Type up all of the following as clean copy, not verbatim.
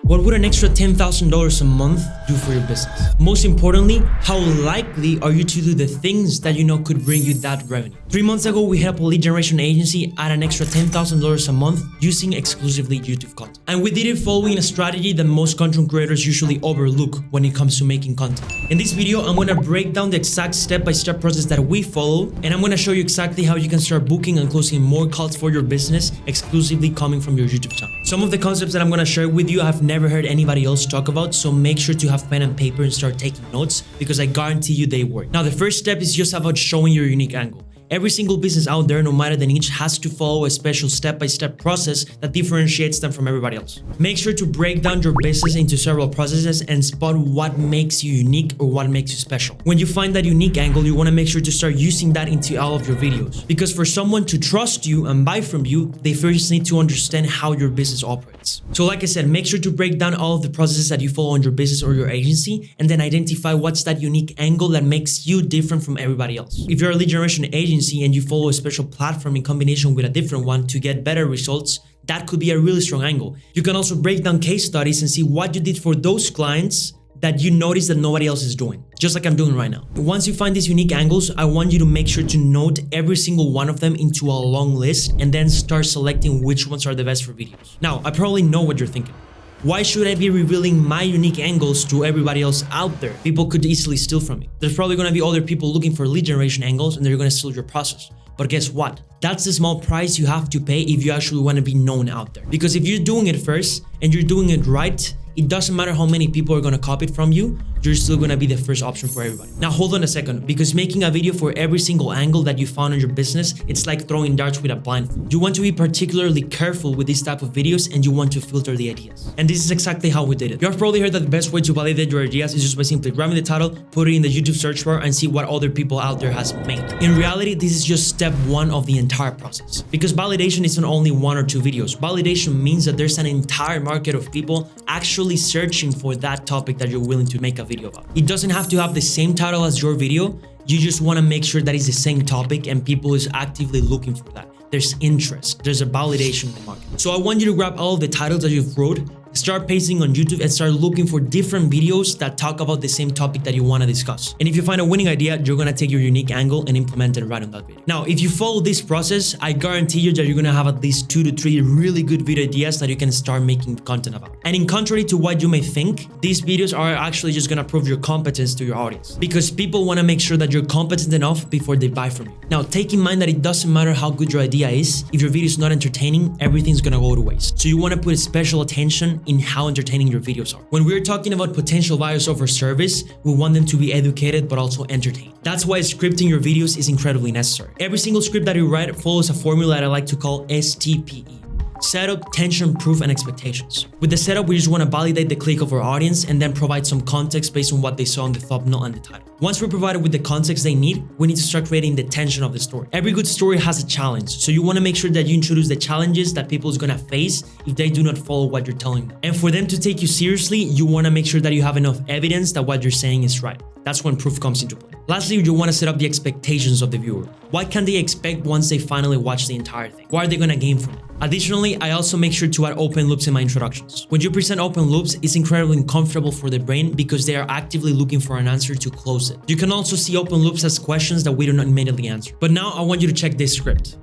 What would an extra $10,000 a month do for your business? Most importantly, how likely are you to do the things that you know could bring you that revenue? 3 months ago, we helped a lead generation agency add an extra $10,000 a month using exclusively YouTube content. And we did it following a strategy that most content creators usually overlook when it comes to making content. In this video, I'm going to break down the exact step-by-step process that we follow, and I'm going to show you exactly how you can start booking and closing more calls for your business exclusively coming from your YouTube channel. Some of the concepts that I'm going to share with you, I've never heard anybody else talk about, so make sure to have pen and paper and start taking notes because I guarantee you they work. Now, the first step is just about showing your unique angle. Every single business out there, no matter the niche, has to follow a special step-by-step process that differentiates them from everybody else. Make sure to break down your business into several processes and spot what makes you unique or what makes you special. When you find that unique angle, you want to make sure to start using that into all of your videos. Because for someone to trust you and buy from you, they first need to understand how your business operates. So like I said, make sure to break down all of the processes that you follow in your business or your agency, and then identify what's that unique angle that makes you different from everybody else. If you're a lead generation agency and you follow a special platform in combination with a different one to get better results, that could be a really strong angle. You can also break down case studies and see what you did for those clients that you notice that nobody else is doing, just like I'm doing right now. Once you find these unique angles, I want you to make sure to note every single one of them into a long list and then start selecting which ones are the best for videos. Now, I probably know what you're thinking. Why should I be revealing my unique angles to everybody else out there? People could easily steal from me. There's probably going to be other people looking for lead generation angles and they're going to steal your process. But guess what? That's the small price you have to pay if you actually want to be known out there. Because if you're doing it first and you're doing it right, it doesn't matter how many people are going to copy it from you, you're still going to be the first option for everybody. Now hold on a second, because making a video for every single angle that you found in your business, it's like throwing darts with a blindfold. You want to be particularly careful with this type of videos and you want to filter the ideas. And this is exactly how we did it. You have probably heard that the best way to validate your ideas is just by simply grabbing the title, put it in the YouTube search bar and see what other people out there has made. In reality, this is just step one of the entire process. Because validation isn't only 1 or 2 videos. Validation means that there's an entire market of people actually searching for that topic that you're willing to make a video about. It doesn't have to have the same title as your video. You just want to make sure that it's the same topic and people is actively looking for that. There's interest. There's a validation in the market. So I want you to grab all of the titles that you've wrote, start pasting on YouTube and start looking for different videos that talk about the same topic that you want to discuss. And if you find a winning idea, you're going to take your unique angle and implement it right on that video. Now, if you follow this process, I guarantee you that you're going to have at least 2 to 3 really good video ideas that you can start making content about. And in contrary to what you may think, these videos are actually just going to prove your competence to your audience, because people want to make sure that you're competent enough before they buy from you. Now, take in mind that it doesn't matter how good your idea is. If your video is not entertaining, everything's going to go to waste. So you want to put special attention in how entertaining your videos are. When we're talking about potential buyers of our service, we want them to be educated but also entertained. That's why scripting your videos is incredibly necessary. Every single script that you write follows a formula that I like to call STPE. Setup, tension, proof, and expectations. With the setup, we just want to validate the click of our audience and then provide some context based on what they saw in the thumbnail and the title. Once we're provided with the context they need, we need to start creating the tension of the story. Every good story has a challenge, so you want to make sure that you introduce the challenges that people is going to face if they do not follow what you're telling them. And for them to take you seriously, you want to make sure that you have enough evidence that what you're saying is right. That's when proof comes into play. Lastly, you want to set up the expectations of the viewer. What can they expect once they finally watch the entire thing? What are they going to gain from it? Additionally, I also make sure to add open loops in my introductions. When you present open loops, it's incredibly uncomfortable for the brain because they are actively looking for an answer to close it. You can also see open loops as questions that we do not immediately answer. But now I want you to check this script.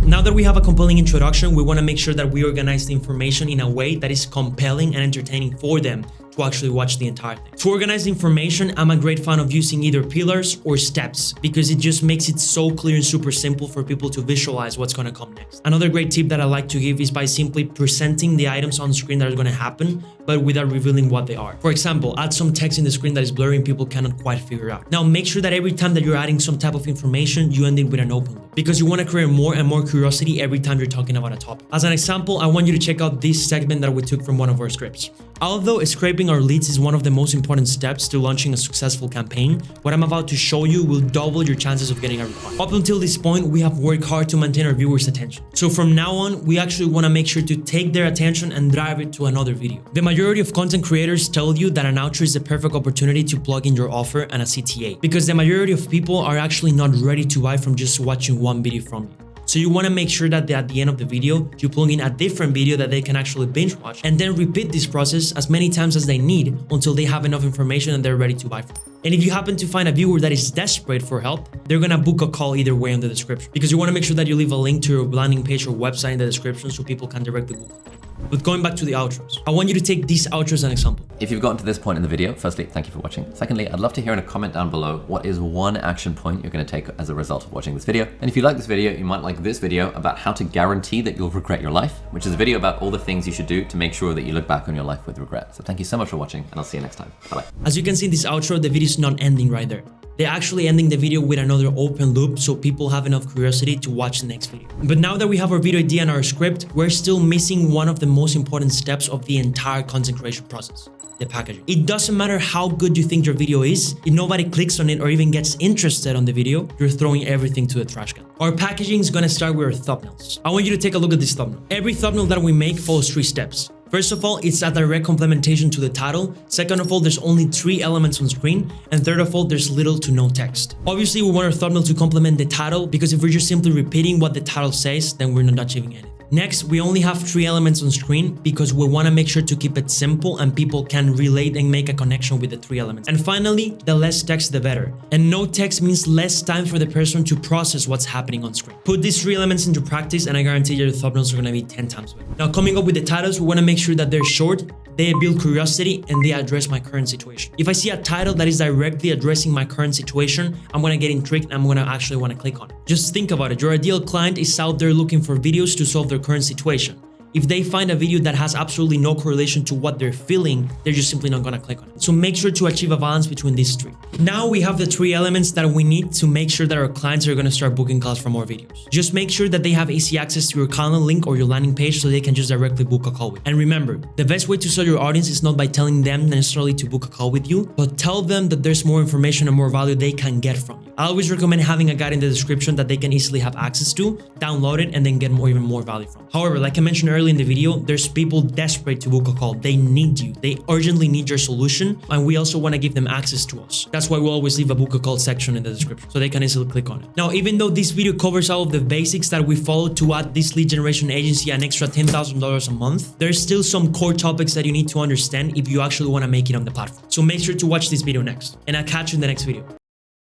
Now that we have a compelling introduction, we want to make sure that we organize the information in a way that is compelling and entertaining for them to actually watch the entire thing. To organize the information, I'm a great fan of using either pillars or steps because it just makes it so clear and super simple for people to visualize what's going to come next. Another great tip that I like to give is by simply presenting the items on screen that are going to happen, but without revealing what they are. For example, add some text in the screen that is blurry and people cannot quite figure out. Now, make sure that every time that you're adding some type of information, you end it with an open loop, because you want to create more and more curiosity every time you're talking about a topic. As an example, I want you to check out this segment that we took from one of our scripts. Although scraping our leads is one of the most important steps to launching a successful campaign, what I'm about to show you will double your chances of getting a reply. Up until this point, we have worked hard to maintain our viewers' attention. So from now on, we actually want to make sure to take their attention and drive it to another video. The majority of content creators tell you that an outro is the perfect opportunity to plug in your offer and a CTA, because the majority of people are actually not ready to buy from just watching one video from you. So you want to make sure that at the end of the video, you plug in a different video that they can actually binge watch, and then repeat this process as many times as they need until they have enough information and they're ready to buy from you. And if you happen to find a viewer that is desperate for help, they're gonna book a call either way in the description, because you want to make sure that you leave a link to your landing page or website in the description so people can directly book. But going back to the outros, I want you to take these outros as an example. If you've gotten to this point in the video, firstly, thank you for watching. Secondly, I'd love to hear in a comment down below what is one action point you're going to take as a result of watching this video. And if you like this video, you might like this video about how to guarantee that you'll regret your life, which is a video about all the things you should do to make sure that you look back on your life with regret. So thank you so much for watching, and I'll see you next time. Bye-bye. As you can see in this outro, the video is not ending right there. They're actually ending the video with another open loop so people have enough curiosity to watch the next video. But now that we have our video idea and our script, we're still missing one of the most important steps of the entire content creation process: the packaging. It doesn't matter how good you think your video is, if nobody clicks on it or even gets interested on the video, you're throwing everything to the trash can. Our packaging is gonna start with our thumbnails. I want you to take a look at this thumbnail. Every thumbnail that we make follows 3 steps. First of all, it's a direct complementation to the title. Second of all, there's only 3 elements on screen. And third of all, there's little to no text. Obviously, we want our thumbnail to complement the title, because if we're just simply repeating what the title says, then we're not achieving anything. Next, we only have 3 elements on screen because we want to make sure to keep it simple and people can relate and make a connection with the 3 elements. And finally, the less text, the better. And no text means less time for the person to process what's happening on screen. Put these 3 elements into practice and I guarantee your thumbnails are going to be 10 times better. Now, coming up with the titles, we want to make sure that they're short, they build curiosity, and they address my current situation. If I see a title that is directly addressing my current situation, I'm gonna get intrigued and I'm gonna actually want to click on it. Just think about it. Your ideal client is out there looking for videos to solve their current situation. If they find a video that has absolutely no correlation to what they're feeling, they're just simply not gonna click on it. So make sure to achieve a balance between these 3. Now we have the 3 elements that we need to make sure that our clients are gonna start booking calls for more videos. Just make sure that they have easy access to your calendar link or your landing page so they can just directly book a call with you. And remember, the best way to sell your audience is not by telling them necessarily to book a call with you, but tell them that there's more information and more value they can get from you. I always recommend having a guide in the description that they can easily have access to, download it, and then get even more value from. However, like I mentioned earlier in the video, there's people desperate to book a call. They need you. They urgently need your solution, and we also want to give them access to us. That's why we always leave a book a call section in the description so they can easily click on it. Now, even though this video covers all of the basics that we follow to add this lead generation agency an extra $10,000 a month, there's still some core topics that you need to understand if you actually want to make it on the platform. So make sure to watch this video next, and I'll catch you in the next video.